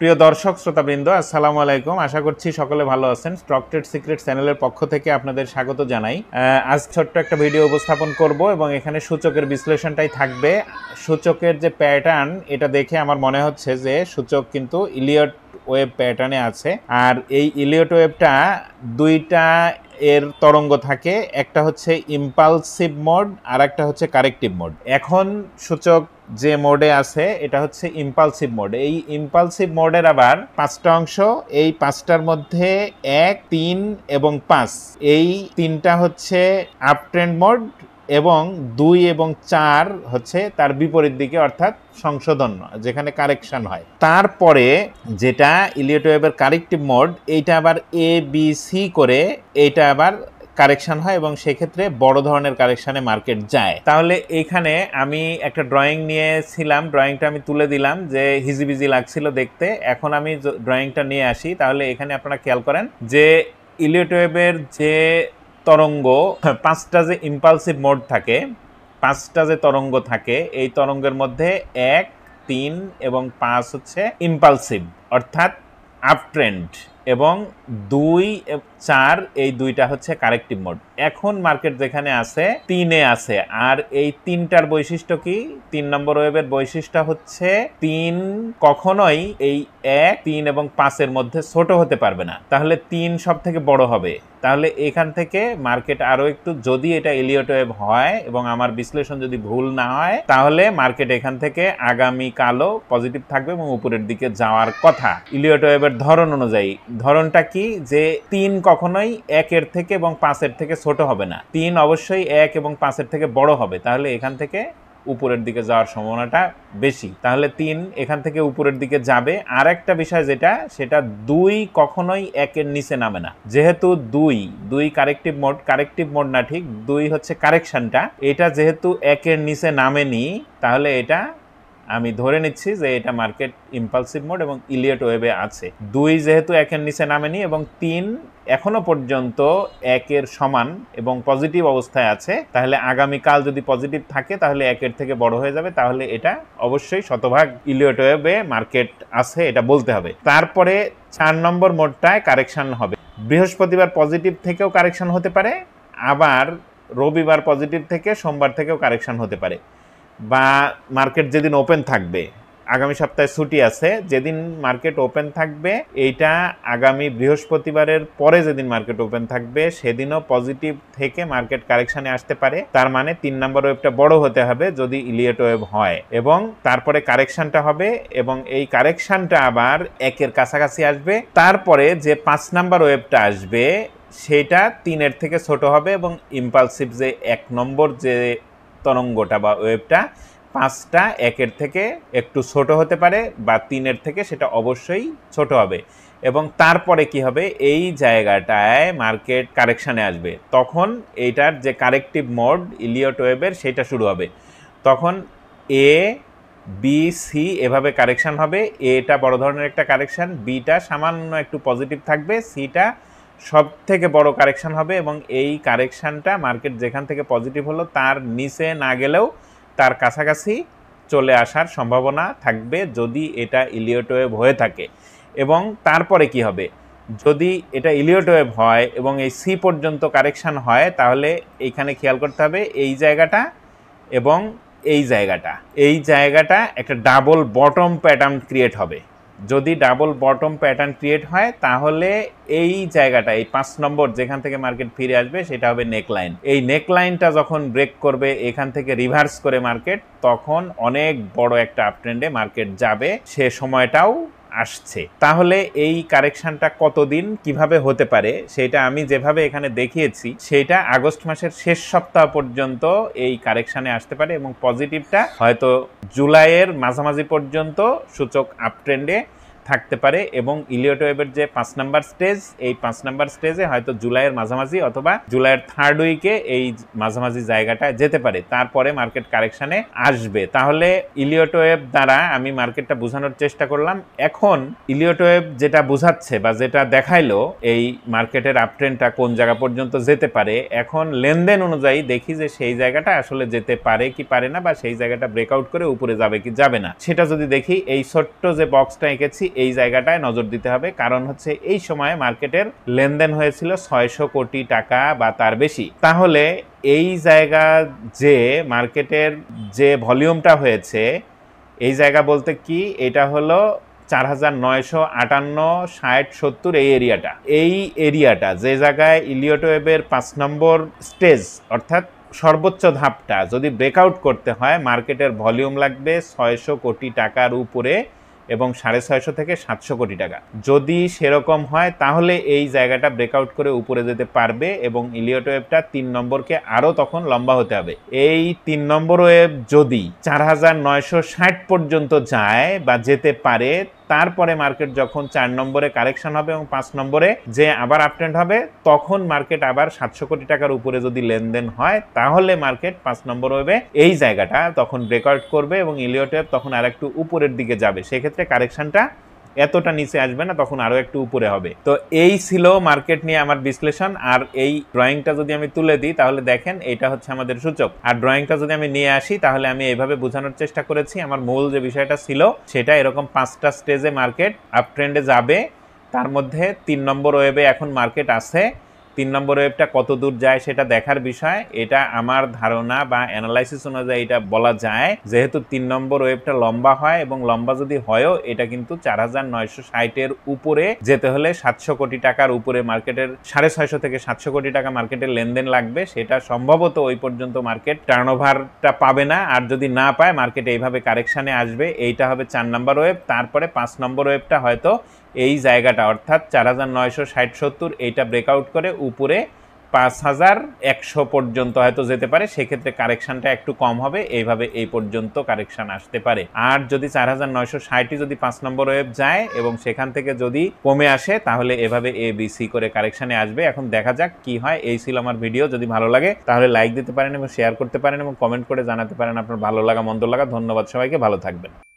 প্রিয় দর্শক শ্রোতাবৃন্দ, আসসালামু আলাইকুম। আশা করছি সকলে ভালো আছেন। স্টক ট্রেড সিক্রেট চ্যানেলের পক্ষ থেকে আপনাদের স্বাগত জানাই। আজ ছোট্ট একটা ভিডিও উপস্থাপন করব এবং এখানে সূচকের বিশ্লেষণটাই থাকবে। সূচকের যে প্যাটার্ন, এটা দেখে আমার মনে হচ্ছে যে সূচক কিন্তু ইলিয়ট ওয়েভ প্যাটার্নে আছে। আর এই ইলিয়ট ওয়েভটা দুইটা এর তরঙ্গ থাকে, একটা হচ্ছে ইম্পালসিভ মোড আর একটা হচ্ছে কারেক্টিভ মোড। এখন সূচক যে মোডে আছে এটা হচ্ছে ইম্পালসিভ মোড। এই ইম্পালসিভ মোডের আবার পাঁচটা অংশ, এই পাঁচটার মধ্যে 1, 3 এবং 5, এই তিনটা হচ্ছে আপ ট্রেন্ড মোড এবং 2 এবং 4 হচ্ছে তার বিপরীত দিকে, অর্থাৎ সংশোধন, যেখানে কারেকশন হয়। তারপরে যেটা ইলিয়ট ওয়েভের কারেক্টিভ মোড, এইটা আবার এ বি সি করে এইটা আবার কারেকশন হয় এবং সেক্ষেত্রে বড় ধরনের কারেকশনে মার্কেট যায়। তাহলে এইখানে আমি একটা ড্রয়িং নিয়েছিলাম, ড্রয়িংটা আমি তুলে দিলাম যে হিজিবিজি লাগছিল দেখতে। এখন আমি ড্রয়িংটা নিয়ে আসি, তাহলে এখানে আপনারা খেয়াল করেন যে ইলিয়ট ওয়েভের যে তরঙ্গ, পাঁচটা যে ইম্পালসিভ মোড থাকে, পাঁচটা যে তরঙ্গ থাকে, এই তরঙ্গের মধ্যে 1, 3 এবং 5 হচ্ছে ইম্পালসিভ অর্থাৎ আপ ট্রেন্ড এবং 2, 4 এই দুইটা হচ্ছে কারেক্টিভ মোড। এখন মার্কেট যেখানে আছে 3-এ আছে। আর এই তিনটার বৈশিষ্ট্য কি? 3 নম্বর ওয়েভের বৈশিষ্ট্য হচ্ছে 3 কখনোই এই 1, 3 এবং 5-এর মধ্যে ছোট হতে পারবে না। তাহলে 3 সব থেকে বড় হবে। তাহলে এখান থেকে মার্কেট আরো একটু, যদি এটা ইলিয়ট ওয়েভ হয় এবং আমার বিশ্লেষণ যদি ভুল না হয়, তাহলে মার্কেট এখান থেকে আগামী কালও পজিটিভ থাকবে এবং উপরের দিকে যাওয়ার কথা ইলিয়ট ওয়েভের ধরন অনুযায়ী। ধরনটা কি? যে 3 কখনোই 1-এর থেকে এবং 5-এর থেকে ছোট হবে না, 3 অবশ্যই 1 এবং 5-এর থেকে বড় হবে। তাহলে এখান থেকে উপরের দিকে যাওয়ার সম্ভাবনাটা বেশি। তাহলে 3 এখান থেকে উপরের দিকে যাবে। আর একটা বিষয় যেটা, সেটা 2 কখনোই 1-এর নিচে নামে না। যেহেতু 2 কারেক্টিভ মোড, কারেক্টিভ মোড না, ঠিক 2 হচ্ছে কারেকশনটা, এটা যেহেতু 1-এর নিচে নামেনি, তাহলে এটা আমি ধরে নিচ্ছি যে এটা মার্কেট ইম্পালসিভ মোড এবং ইলিয়ট ওয়েভে আছে। 2 যেহেতু 1-এর নিচে নামেনি এবং 3 এখনো পর্যন্ত 1-এর সমান এবং পজিটিভ অবস্থায় আছে, তাহলে আগামীকাল যদি পজিটিভ থাকে তাহলে 1-এর থেকে বড় হয়ে যাবে। তাহলে এটা অবশ্যই শতভাগ ইলিয়ট ওয়েভে মার্কেট আছে, এটা বলতে হবে। তারপরে 4 নম্বর মোডটায় কারেকশন হবে। বৃহস্পতিবার পজিটিভ থেকেও কারেকশন হতে পারে, আবার রবিবার পজিটিভ থেকে সোমবার থেকেও কারেকশন হতে পারে, বা মার্কেট যেদিন ওপেন থাকবে, আগামী সপ্তাহে ছুটি আছে, যেদিন মার্কেট ওপেন থাকবে, এইটা আগামী বৃহস্পতিবারের পরে যেদিন মার্কেট ওপেন থাকবে সেদিনও পজিটিভ থেকে মার্কেট কারেকশনে আসতে পারে। তার মানে 3 নম্বর ওয়েভটা বড় হতে হবে যদি ইলিয়ট ওয়েভ হয়, এবং তারপরে কারেকশনটা হবে এবং এই কারেকশনটা আবার 1-এর কাছাকাছি আসবে। তারপরে যে 5 নম্বর ওয়েভটা আসবে সেটা 3-এর থেকে ছোট হবে এবং ইম্পালসিভ যে 1 নম্বর যে তরঙ্গটা বা ওয়েভটা, 5টা 1-এর থেকে একটু ছোট হতে পারে বা 3-এর থেকে সেটা অবশ্যই ছোট হবে। এবং তারপরে কি হবে? এই জায়গাটায় মার্কেট কারেকশানে আসবে, তখন এইটার যে কারেক্টিভ মোড ইলিয়ট ওয়েভের সেটা শুরু হবে। তখন এ বি সি এভাবে কারেকশান হবে। এটা বড় ধরনের একটা কারেকশান, বিটা সামান্য একটু পজিটিভ থাকবে, সিটা সব থেকে বড় কারেকশন হবে এবং এই কারেকশনটা মার্কেট যেখান থেকে পজিটিভ হলো তার নিচে না গেলেও তার কাছাকাছি চলে আসার সম্ভাবনা থাকবে যদি এটা ইলিয়ট ওয়েভ হয়ে থাকে। এবং তারপরে কি হবে? যদি এটা ইলিয়ট ওয়েভ হয় এবং এই সি পর্যন্ত কারেকশন হয়, তাহলে এইখানে খেয়াল করতে হবে এই জায়গাটা এবং এই জায়গাটা একটা ডাবল বটম প্যাটার্ন ক্রিয়েট হবে। যদি ডাবল বটম প্যাটার্ন ক্রিয়েট হয়, তাহলে এই জায়গাটা, এই 5 নম্বর যেখান থেকে মার্কেট ফিরে আসবে, সেটা হবে নেকলাইন। এই নেকলাইনটা যখন ব্রেক করবে এখান থেকে রিভার্স করে মার্কেট, তখন অনেক বড় একটা আপট্রেন্ডে মার্কেট যাবে, সে সময়টাও আসছে। তাহলে এই কারেকশনটা কতদিন কিভাবে হতে পারে, সেটা আমি যেভাবে এখানে দেখিয়েছি, সেটা আগস্ট মাসের শেষ সপ্তাহ পর্যন্ত এই কারেকশনে আসতে পারে এবং পজিটিভটা হয়তো জুলাইয়ের মাঝামাঝি পর্যন্ত সূচক আপট্রেন্ডে থাকতে পারে। এবং ইলিয়ট ওয়েভের যে 5 নাম্বার স্টেজ, এই 5 নাম্বার স্টেজে হয়তো জুলাইয়ের মাঝামাঝি অথবা জুলাইয়ের 3rd উইকে এই মাঝামাঝি জায়গাটা যেতে পারে, তারপরে মার্কেট কারেকশনে আসবে। তাহলে ইলিয়ট ওয়েভ দ্বারা আমি মার্কেটটা বোঝানোর চেষ্টা করলাম। এখন ইলিয়ট ওয়েভ যেটা বোঝাচ্ছে বা যেটা দেখাইলো এই মার্কেটের আপট্রেন্ডটা কোন জায়গা পর্যন্ত যেতে পারে, এখন লেনদেন অনুযায়ী দেখি যে সেই জায়গাটা আসলে যেতে পারে কি পারে না, বা সেই জায়গাটা ব্রেকআউট করে উপরে যাবে কি যাবে না। সেটা যদি দেখি, এই ছোট্ট যে বক্সটা এঁকেছি এই জায়গাটায় নজর দিতে হবে, কারণ হচ্ছে এই সময় মার্কেটের লেনদেন হয়েছিল 600 কোটি টাকা বা তার বেশি। তাহলে এই জায়গা যে মার্কেটের যে ভলিউমটা হয়েছে, এই জায়গা বলতে কি, এটা হলো 4958, 60, 70 এই এরিয়াটা যে জায়গায় ইলিয়ট ওয়েভের 5 নম্বর স্টেজ অর্থাৎ সর্বোচ্চ ধাপটা যদি ব্রেকআউট করতে হয়, মার্কেটের ভলিউম লাগবে 600 কোটি টাকার উপরে এবং 650 থেকে 700 কোটি টাকা। যদি সেরকম হয় তাহলে এই জায়গাটা ব্রেকআউট করে উপরে যেতে পারবে এবং ইলিয়ট ওয়েভটা 3 নম্বরকে আরও তখন লম্বা হতে হবে। এই 3 নম্বর ওয়েভ যদি 4960 পর্যন্ত যায় বা যেতে পারে, তারপরে মার্কেট যখন 4 নম্বরে কারেকশন হবে এবং 5 নম্বরে যে আবার আপট্রেন্ড হবে, তখন মার্কেট আবার 700 কোটি টাকার উপরে যদি লেনদেন হয়, তাহলে মার্কেট 5 নম্বর ওয়েভে এই জায়গাটা তখন ব্রেকআউট করবে এবং ইলিয়ট ওয়েভ তখন আর একটু উপরের দিকে যাবে। সেক্ষেত্রে কারেকশনটা এতটা নিচে আসবে না, তখন আরো একটু উপরে হবে। তো এই ছিল মার্কেট নিয়ে আমার বিশ্লেষণ। আর এই ড্রয়িংটা যদি আমি তুলে দিই তাহলে দেখেন এটা হচ্ছে আমাদের সূচক, আর ড্রয়িংটা যদি আমি নিয়ে আসি তাহলে আমি এইভাবে বোঝানোর চেষ্টা করেছি। আমার মূল যে বিষয়টা ছিল সেটা এরকম 5টা স্টেজে মার্কেট আপ ট্রেন্ডে যাবে, তার মধ্যে 3 নম্বর ওয়েভে এখন মার্কেট আছে। 3 নম্বর ওয়েভটা কত দূর যায় সেটা দেখার বিষয়। এটা আমার ধারণা বা অ্যানালাইসিস অনুযায়ী এটা বলা যায়, যেহেতু 3 নম্বর ওয়েভটা লম্বা হয় এবং লম্বা যদি হয়ও, এটা কিন্তু 4960-এর উপরে যেতে হলে 700 কোটি টাকার উপরে মার্কেটের 650 থেকে 700 কোটি টাকা মার্কেটের লেনদেন লাগবে। সেটা সম্ভবত ওই পর্যন্ত মার্কেট টার্নওভারটা পাবে না, আর যদি না পায় মার্কেট এইভাবে কারেকশানে আসবে। এইটা হবে 4 নম্বর ওয়েভ। তারপরে 5 নম্বর ওয়েভটা হয়তো এই জায়গাটা অর্থাৎ 4960-70 এইটা ব্রেকআউট করে উপরে 5100 পর্যন্ত হয়তো যেতে পারে। সেক্ষেত্রে কারেকশনটা একটু কম হবে, এইভাবে এই পর্যন্ত কারেকশন আসতে পারে। আর যদি 4960 যদি 5 নম্বর ওয়েভ যায় এবং সেখান থেকে যদি কমে আসে, তাহলে এভাবে ABC করে কারেকশনে আসবে। এখন দেখা যাক কি হয়। এই ছিল আমার ভিডিও। যদি ভালো লাগে তাহলে লাইক দিতে পারেন এবং শেয়ার করতে পারেন এবং কমেন্ট করে জানাতে পারেন আপনার ভালো লাগা মন্দ লাগা। ধন্যবাদ সবাইকে, ভালো থাকবেন।